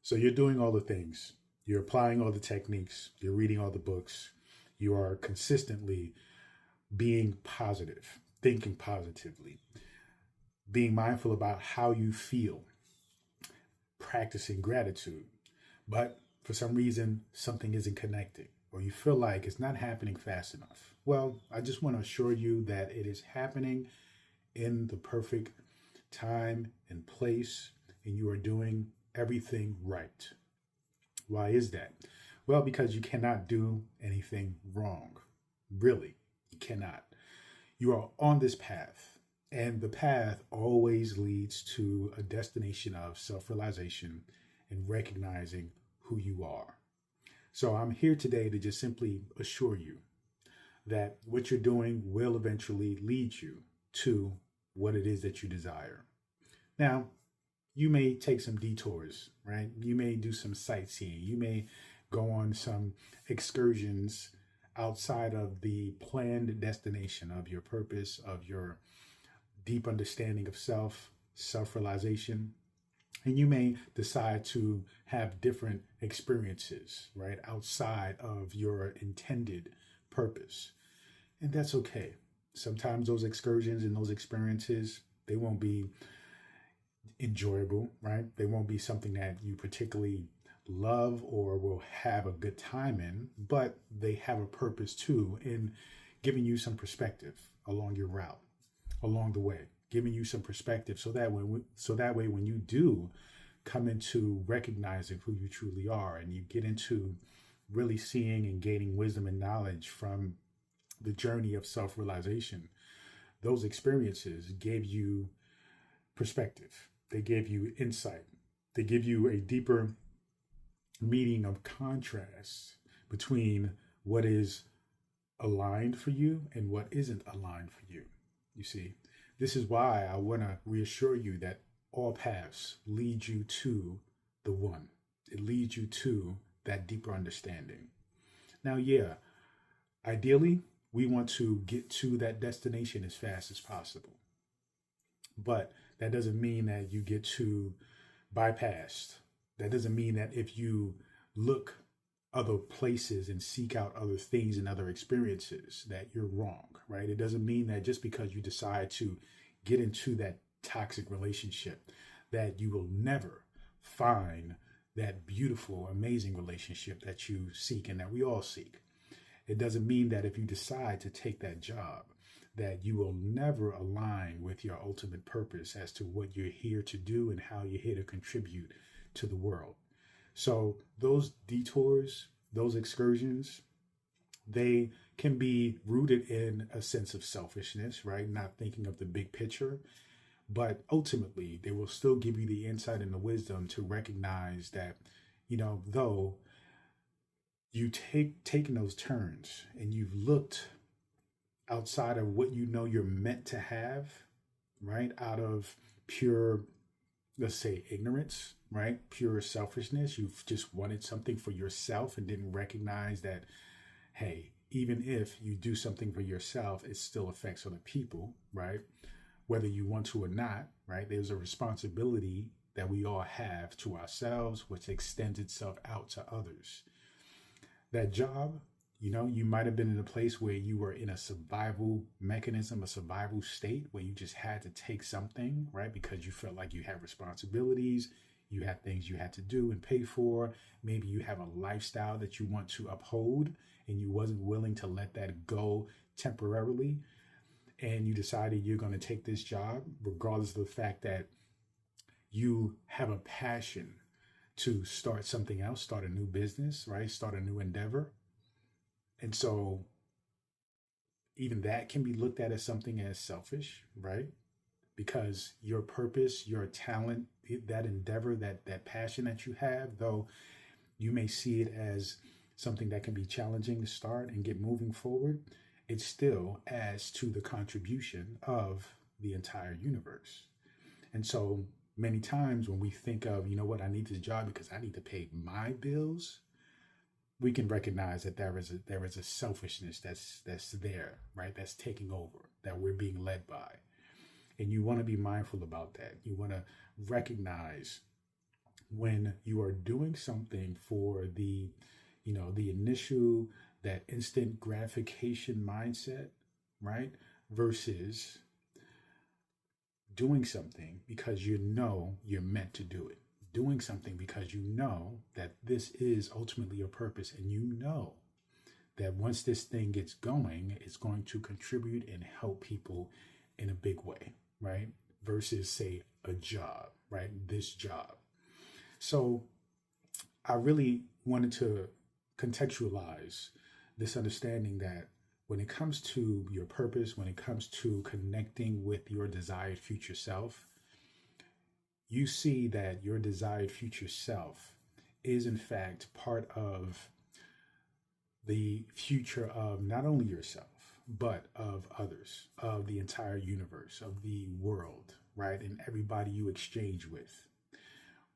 So you're doing all the things, you're applying all the techniques, you're reading all the books, you are consistently being positive, thinking positively, being mindful about how you feel, practicing gratitude. But for some reason, something isn't connecting, or you feel like it's not happening fast enough. Well, I just want to assure you that it is happening in the perfect time and place, and you are doing everything right. Why is that? Well, because you cannot do anything wrong. Really, you cannot. You are on this path, and the path always leads to a destination of self realization and recognizing who you are. So I'm here today to just simply assure you that what you're doing will eventually lead you to what it is that you desire. Now, you may take some detours, right? You may do some sightseeing. You may go on some excursions outside of the planned destination of your purpose, of your deep understanding of self, self-realization. And you may decide to have different experiences, right, outside of your intended purpose. And that's okay. Sometimes those excursions and those experiences, they won't be enjoyable, right? They won't be something that you particularly love or will have a good time in, but they have a purpose too in giving you some perspective along your route, along the way, giving you some perspective so that way when you do come into recognizing who you truly are and you get into really seeing and gaining wisdom and knowledge from the journey of self-realization, those experiences gave you perspective. They gave you insight. They give you a deeper meaning of contrast between what is aligned for you and what isn't aligned for you. You see, this is why I want to reassure you that all paths lead you to the one. It leads you to that deeper understanding. Now, yeah, ideally, we want to get to that destination as fast as possible. But that doesn't mean that you get to bypassed. That doesn't mean that if you look other places and seek out other things and other experiences that you're wrong, right? It doesn't mean that just because you decide to get into that toxic relationship that you will never find that beautiful, amazing relationship that you seek and that we all seek. It doesn't mean that if you decide to take that job, that you will never align with your ultimate purpose as to what you're here to do and how you're here to contribute to the world. So those detours, those excursions, they can be rooted in a sense of selfishness, right? Not thinking of the big picture, but ultimately they will still give you the insight and the wisdom to recognize that, though you taken those turns and you've looked outside of what you're meant to have, right? Out of pure, let's say, ignorance, right? Pure selfishness. You've just wanted something for yourself and didn't recognize that, hey, even if you do something for yourself, it still affects other people, right? Whether you want to or not, right? There's a responsibility that we all have to ourselves, which extends itself out to others. That job, you might have been in a place where you were in a survival mechanism, a survival state where you just had to take something, right? Because you felt like you had responsibilities, you had things you had to do and pay for. Maybe you have a lifestyle that you want to uphold and you wasn't willing to let that go temporarily. And you decided you're going to take this job, regardless of the fact that you have a passion to start something else, start a new business, right? Start a new endeavor. And so even that can be looked at as something as selfish, right? Because your purpose, your talent, that endeavor, that passion that you have, though you may see it as something that can be challenging to start and get moving forward, it still adds to the contribution of the entire universe. And so many times when we think of, I need this job because I need to pay my bills, we can recognize that there is a selfishness that's there, right? That's taking over, that we're being led by. And you want to be mindful about that. You want to recognize when you are doing something for the, the initial, that instant gratification mindset, right? Versus doing something because you know you're meant to do it. Doing something because you know that this is ultimately your purpose, and you know that once this thing gets going, it's going to contribute and help people in a big way, right? Versus, say, a job, right? This job. So I really wanted to contextualize this understanding that when it comes to your purpose, when it comes to connecting with your desired future self, you see that your desired future self is in fact part of the future of not only yourself, but of others, of the entire universe, of the world, right? And everybody you exchange with.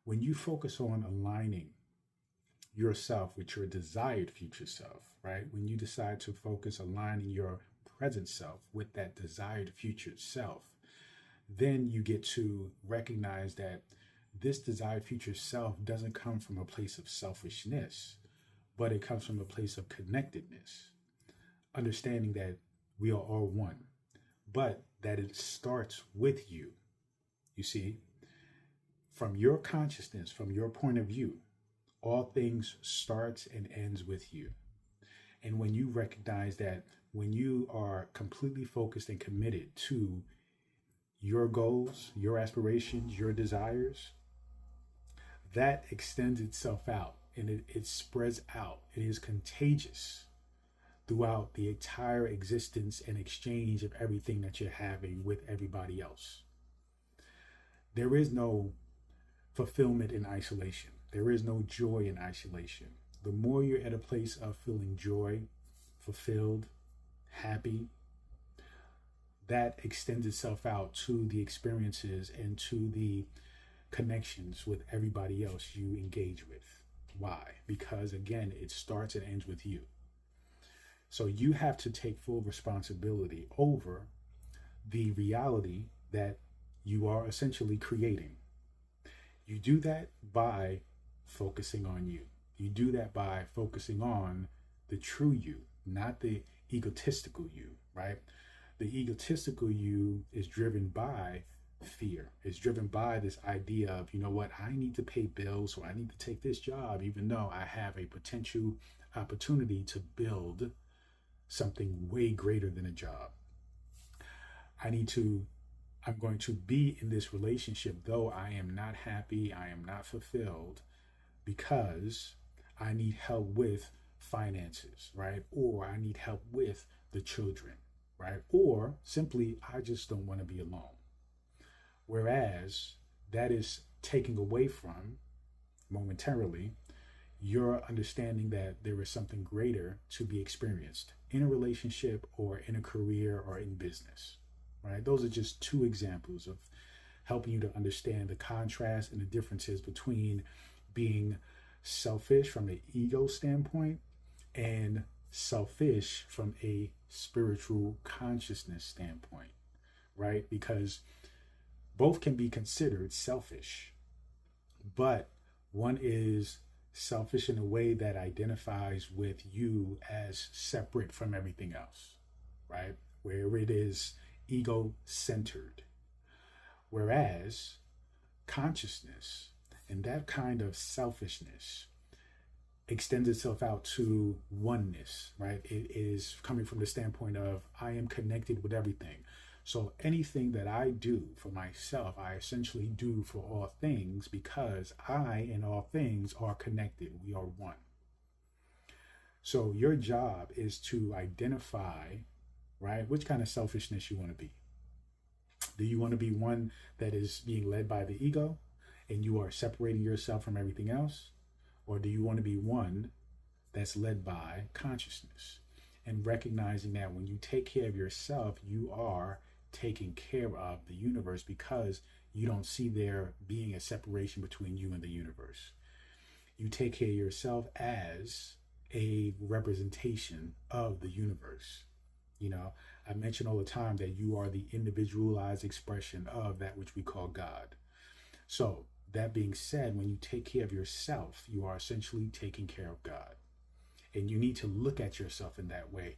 When you focus on aligning yourself with your desired future self, right? When you decide to focus aligning your present self with that desired future self, then you get to recognize that this desired future self doesn't come from a place of selfishness, but it comes from a place of connectedness, understanding that we are all one, but that it starts with you. You see, from your consciousness, from your point of view, all things starts and ends with you. And when you recognize that, when you are completely focused and committed to your goals, your aspirations, your desires, that extends itself out, and it spreads out. It is contagious throughout the entire existence and exchange of everything that you're having with everybody else. There is no fulfillment in isolation. There is no joy in isolation. The more you're at a place of feeling joy, fulfilled, happy, that extends itself out to the experiences and to the connections with everybody else you engage with. Why? Because again, it starts and ends with you. So you have to take full responsibility over the reality that you are essentially creating. You do that by focusing on you. You do that by focusing on the true you, not the egotistical you, right? The egotistical you is driven by fear. It's driven by this idea of, you know what, I need to pay bills, so I need to take this job, even though I have a potential opportunity to build something way greater than a job. I'm going to be in this relationship, though I am not happy, I am not fulfilled, because I need help with finances, right? Or I need help with the children, right? Or simply, I just don't want to be alone. Whereas that is taking away from, momentarily, your understanding that there is something greater to be experienced in a relationship or in a career or in business, right? Those are just two examples of helping you to understand the contrast and the differences between being selfish from an ego standpoint and selfish from a spiritual consciousness standpoint, right? Because both can be considered selfish, but one is selfish in a way that identifies with you as separate from everything else, right? Where it is ego-centered. Whereas consciousness and that kind of selfishness extends itself out to oneness, right? It is coming from the standpoint of, I am connected with everything. So anything that I do for myself, I essentially do for all things, because I and all things are connected. We are one. So your job is to identify, right, which kind of selfishness you want to be. Do you want to be one that is being led by the ego and you are separating yourself from everything else? Or do you want to be one that's led by consciousness and recognizing that when you take care of yourself, you are taking care of the universe, because you don't see there being a separation between you and the universe. You take care of yourself as a representation of the universe. You know, I mention all the time that you are the individualized expression of that which we call God. So That being said, when you take care of yourself, you are essentially taking care of God. And you need to look at yourself in that way.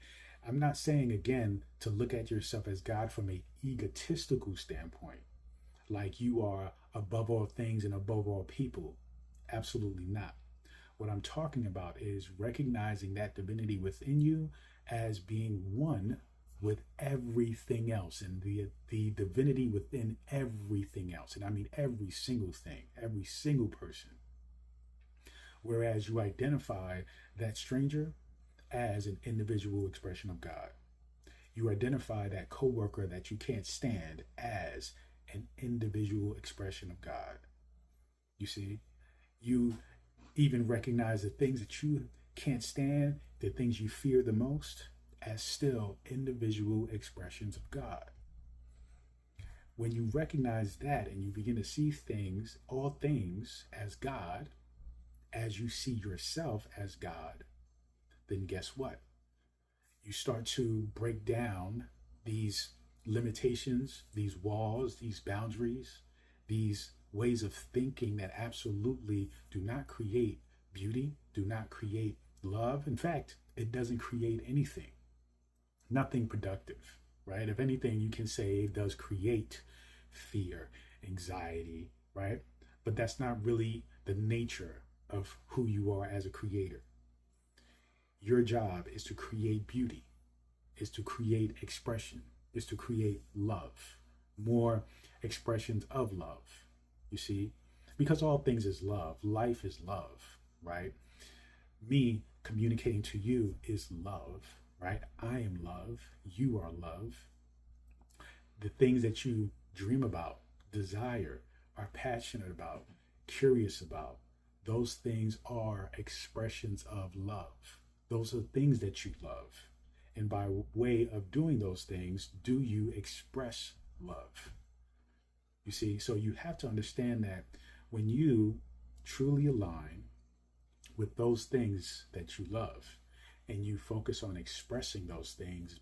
I'm not saying, again, to look at yourself as God from an egotistical standpoint, like you are above all things and above all people. Absolutely not. What I'm talking about is recognizing that divinity within you as being one with everything else, and the divinity within everything else. And I mean every single thing, every single person. Whereas you identify that stranger as an individual expression of God. You identify that coworker that you can't stand as an individual expression of God. You see, you even recognize the things that you can't stand, the things you fear the most, as still individual expressions of God. When you recognize that and you begin to see things, all things, as God, as you see yourself as God, then guess what? You start to break down these limitations, these walls, these boundaries, these ways of thinking that absolutely do not create beauty, do not create love. In fact, it doesn't create anything, nothing productive, right? If anything, you can say it does create fear, anxiety, right? But that's not really the nature of who you are as a creator. Your job is to create beauty, is to create expression, is to create love, more expressions of love, you see, because all things is love. Life is love, right? Me communicating to you is love, right? I am love. You are love. The things that you dream about, desire, are passionate about, curious about, those things are expressions of love. Those are things that you love. And by way of doing those things, do you express love? You see, so you have to understand that when you truly align with those things that you love and you focus on expressing those things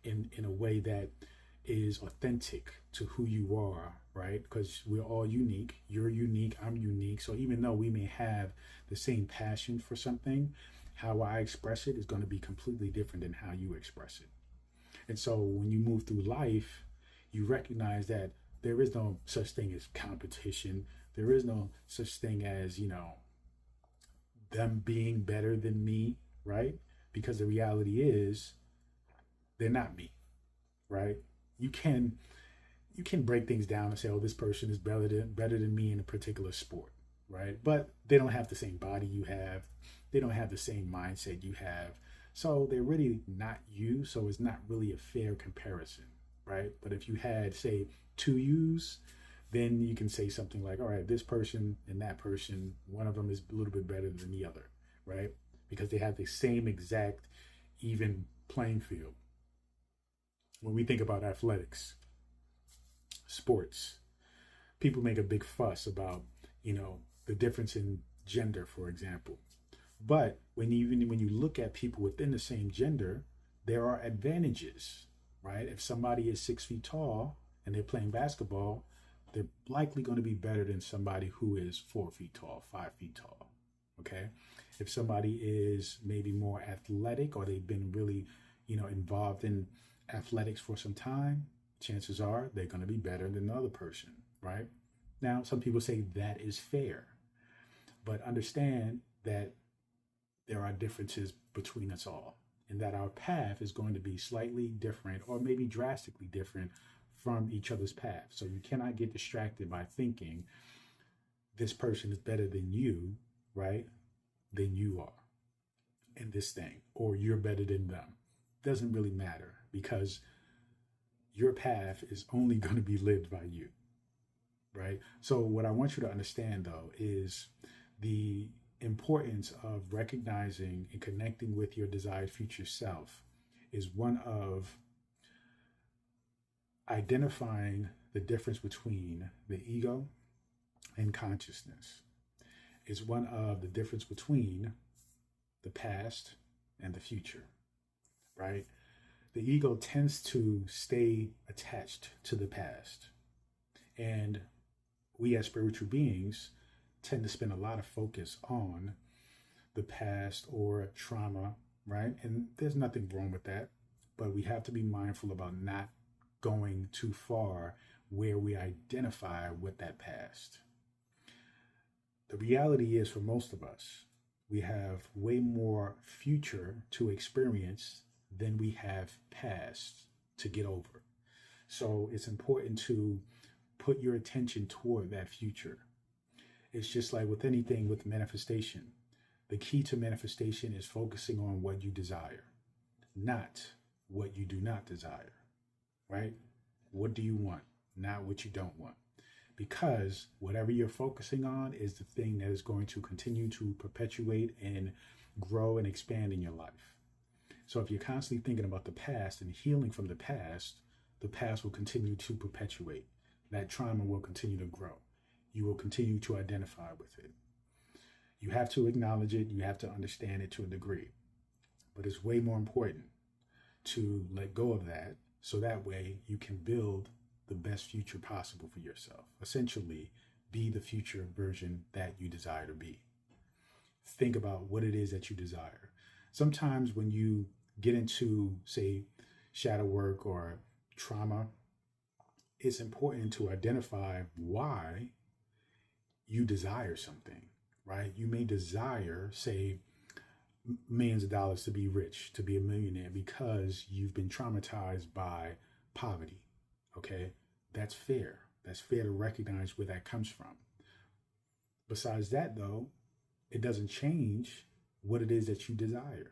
in a way that is authentic to who you are, right? Because we're all unique. You're unique. I'm unique. So even though we may have the same passion for something, how I express it is going to be completely different than how you express it. And so when you move through life, you recognize that there is no such thing as competition. There is no such thing as, them being better than me, right? Because the reality is they're not me, right? You can break things down and say, oh, this person is better than me in a particular sport, right? But they don't have the same body you have. They don't have the same mindset you have. So they're really not you. So it's not really a fair comparison, right? But if you had, say, two yous, then you can say something like, all right, this person and that person, one of them is a little bit better than the other, right? Because they have the same exact even playing field. When we think about athletics, sports, people make a big fuss about, the difference in gender, for example. But when you look at people within the same gender, there are advantages, right? If somebody is 6 feet tall and they're playing basketball, they're likely going to be better than somebody who is 4 feet tall, 5 feet tall, okay? If somebody is maybe more athletic or they've been really, involved in athletics for some time, chances are they're going to be better than the other person, right? Now, some people say that is fair, but understand that there are differences between us all and that our path is going to be slightly different or maybe drastically different from each other's path. So you cannot get distracted by thinking this person is better than you, right? Than you are in this thing, or you're better than them. Doesn't really matter because your path is only going to be lived by you, right? So what I want you to understand, though, is the importance of recognizing and connecting with your desired future self is one of identifying the difference between the ego and consciousness. Is one of the difference between the past and the future, right? The ego tends to stay attached to the past. And we as spiritual beings tend to spend a lot of focus on the past or trauma, right? And there's nothing wrong with that, but we have to be mindful about not going too far where we identify with that past. The reality is, for most of us, we have way more future to experience than we have past to get over. So it's important to put your attention toward that future. It's just like with anything with manifestation. The key to manifestation is focusing on what you desire, not what you do not desire, right? What do you want, not what you don't want? Because whatever you're focusing on is the thing that is going to continue to perpetuate and grow and expand in your life. So if you're constantly thinking about the past and healing from the past will continue to perpetuate. That trauma will continue to grow. You will continue to identify with it. You have to acknowledge it. You have to understand it to a degree. But it's way more important to let go of that so that way you can build the best future possible for yourself. Essentially, be the future version that you desire to be. Think about what it is that you desire. Sometimes when you get into, say, shadow work or trauma, it's important to identify why you desire something, right? You may desire, say, millions of dollars to be rich, to be a millionaire, because you've been traumatized by poverty, okay? That's fair. That's fair to recognize where that comes from. Besides that, though, it doesn't change what it is that you desire.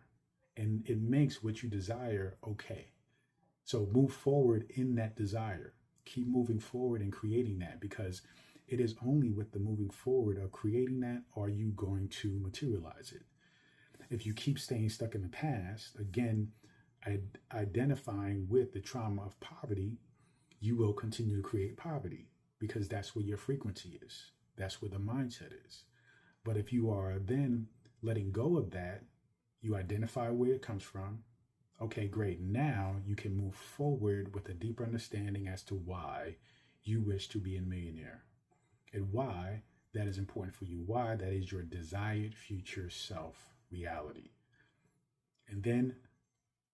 And it makes what you desire okay. So move forward in that desire. Keep moving forward and creating that, because it is only with the moving forward of creating that are you going to materialize it. If you keep staying stuck in the past, again, identifying with the trauma of poverty, you will continue to create poverty, because that's where your frequency is. That's where the mindset is. But if you are then letting go of that, you identify where it comes from. Okay, great. Now you can move forward with a deeper understanding as to why you wish to be a millionaire and why that is important for you, why that is your desired future self reality. And then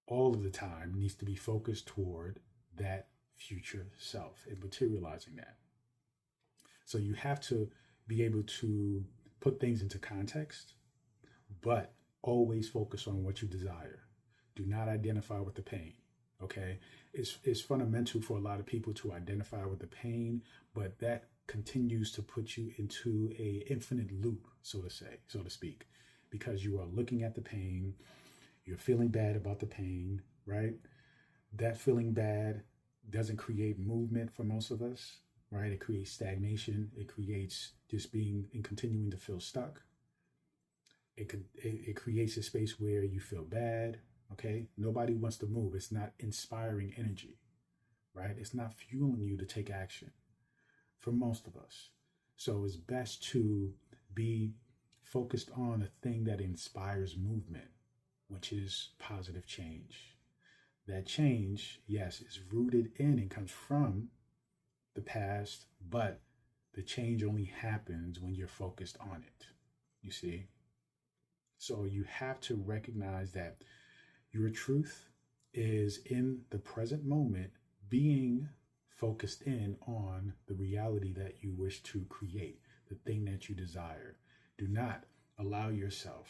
all of the time needs to be focused toward that future self and materializing that. So you have to be able to put things into context, but always focus on what you desire. Do not identify with the pain, okay? It's fundamental for a lot of people to identify with the pain, but that continues to put you into a infinite loop, so to speak, because you are looking at the pain, you're feeling bad about the pain, right? That feeling bad doesn't create movement for most of us, right? It creates stagnation. It creates just being and continuing to feel stuck. It creates a space where you feel bad, okay? Nobody wants to move. It's not inspiring energy, right? It's not fueling you to take action for most of us. So it's best to be focused on a thing that inspires movement, which is positive change. That change, yes, is rooted in and comes from the past, but the change only happens when you're focused on it, you see? So you have to recognize that your truth is in the present moment, being focused in on the reality that you wish to create, the thing that you desire. Do not allow yourself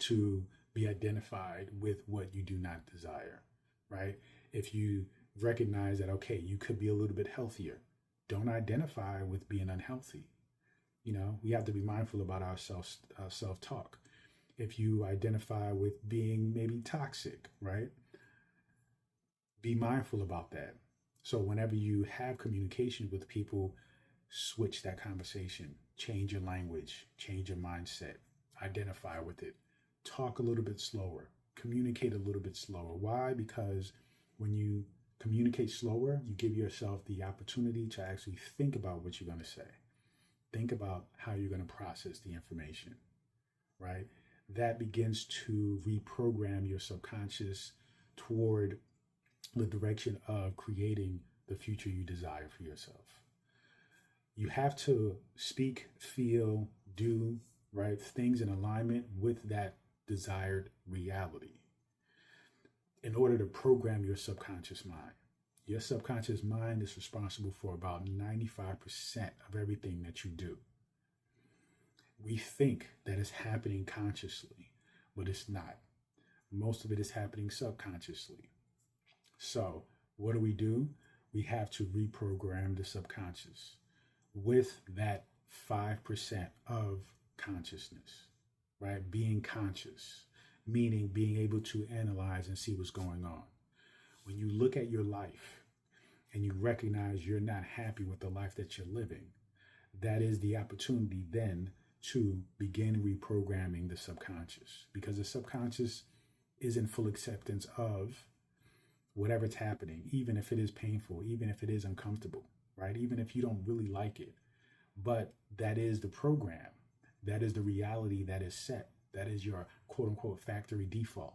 to be identified with what you do not desire, right? If you recognize that, okay, you could be a little bit healthier, don't identify with being unhealthy. You know, we have to be mindful about our self-talk. If you identify with being maybe toxic, right? Be mindful about that. So whenever you have communication with people, switch that conversation, change your language, change your mindset, identify with it, talk a little bit slower, communicate a little bit slower. Why? Because when you communicate slower, you give yourself the opportunity to actually think about what you're going to say. Think about how you're going to process the information, right? That begins to reprogram your subconscious toward the direction of creating the future you desire for yourself. You have to speak, feel, do, right, things in alignment with that desired reality in order to program your subconscious mind. Your subconscious mind is responsible for about 95% of everything that you do. We think that it's happening consciously, but it's not. Most of it is happening subconsciously. So, what do? We have to reprogram the subconscious with that 5% of consciousness, right? Being conscious, meaning being able to analyze and see what's going on. When you look at your life and you recognize you're not happy with the life that you're living, that is the opportunity then to begin reprogramming the subconscious, because the subconscious is in full acceptance of whatever's happening, even if it is painful, even if it is uncomfortable, right? Even if you don't really like it. But that is the program. That is the reality that is set. That is your quote unquote factory default.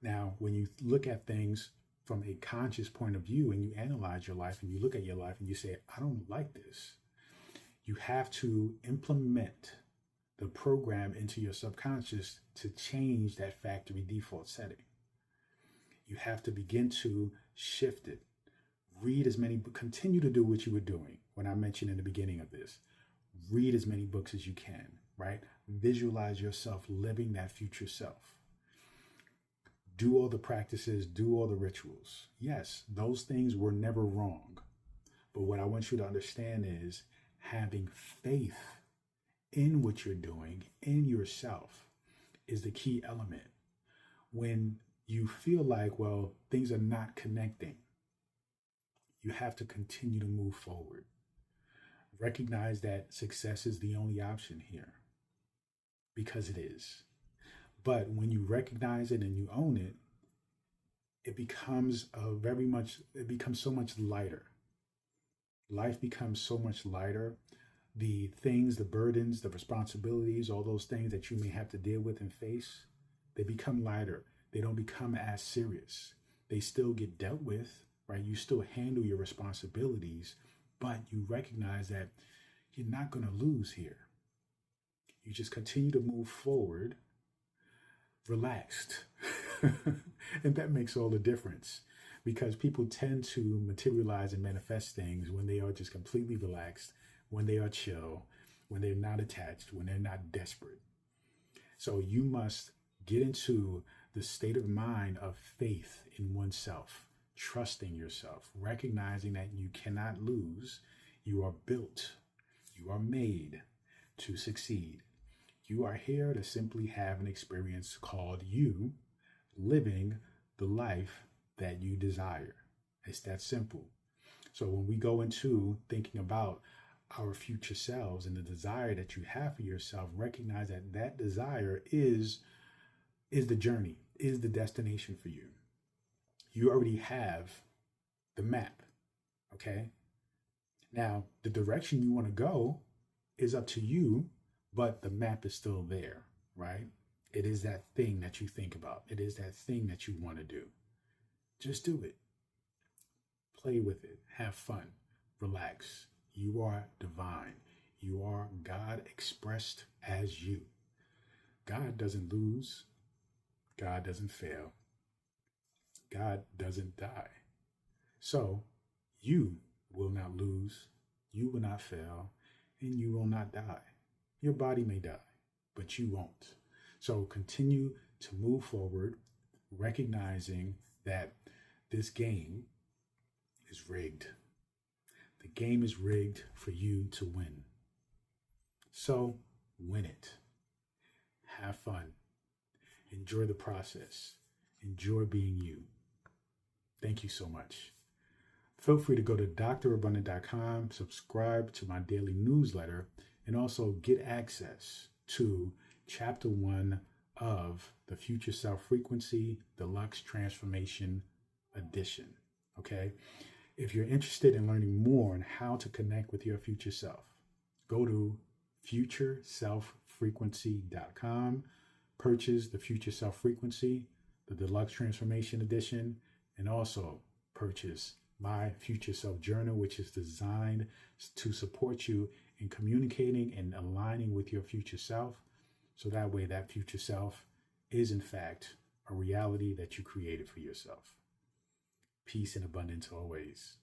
Now, when you look at things from a conscious point of view and you analyze your life and you look at your life and you say, I don't like this, you have to implement the program into your subconscious to change that factory default setting. You have to begin to shift it. Continue to do what you were doing when I mentioned in the beginning of this. Read as many books as you can, right? Visualize yourself living that future self. Do all the practices, do all the rituals. Yes, those things were never wrong. But what I want you to understand is having faith in what you're doing, in yourself, is the key element. When you feel like, well, things are not connecting, you have to continue to move forward. Recognize that success is the only option here, because it is. But when you recognize it and you own it, it becomes so much lighter. Life becomes so much lighter. The things, the burdens, the responsibilities, all those things that you may have to deal with and face, they become lighter. They don't become as serious. They still get dealt with, right? You still handle your responsibilities, but you recognize that you're not going to lose here. You just continue to move forward, relaxed. And that makes all the difference, because people tend to materialize and manifest things when they are just completely relaxed, when they are chill, when they're not attached, when they're not desperate. So you must get into the state of mind of faith in oneself, trusting yourself, recognizing that you cannot lose. You are built, you are made to succeed. You are here to simply have an experience called you living the life that you desire. It's that simple. So when we go into thinking about our future selves and the desire that you have for yourself, recognize that that desire is the journey, is the destination for you. You already have the map, okay? Now, the direction you want to go is up to you, but the map is still there, right? It is that thing that you think about. It is that thing that you want to do. Just do it. Play with it. Have fun. Relax. You are divine. You are God expressed as you. God doesn't lose. God doesn't fail. God doesn't die. So you will not lose. You will not fail. And you will not die. Your body may die, but you won't. So continue to move forward, recognizing that this game is rigged. The game is rigged for you to win. So win it. Have fun. Enjoy the process. Enjoy being you. Thank you so much. Feel free to go to drabundant.com, subscribe to my daily newsletter, and also get access to Chapter 1 of the Future Self Frequency Deluxe Transformation Edition. Okay? If you're interested in learning more on how to connect with your future self, go to futureselffrequency.com, purchase the Future Self Frequency, the Deluxe Transformation Edition, and also purchase my Future Self Journal, which is designed to support you in communicating and aligning with your future self. So that way that future self is in fact a reality that you created for yourself. Peace and abundance always.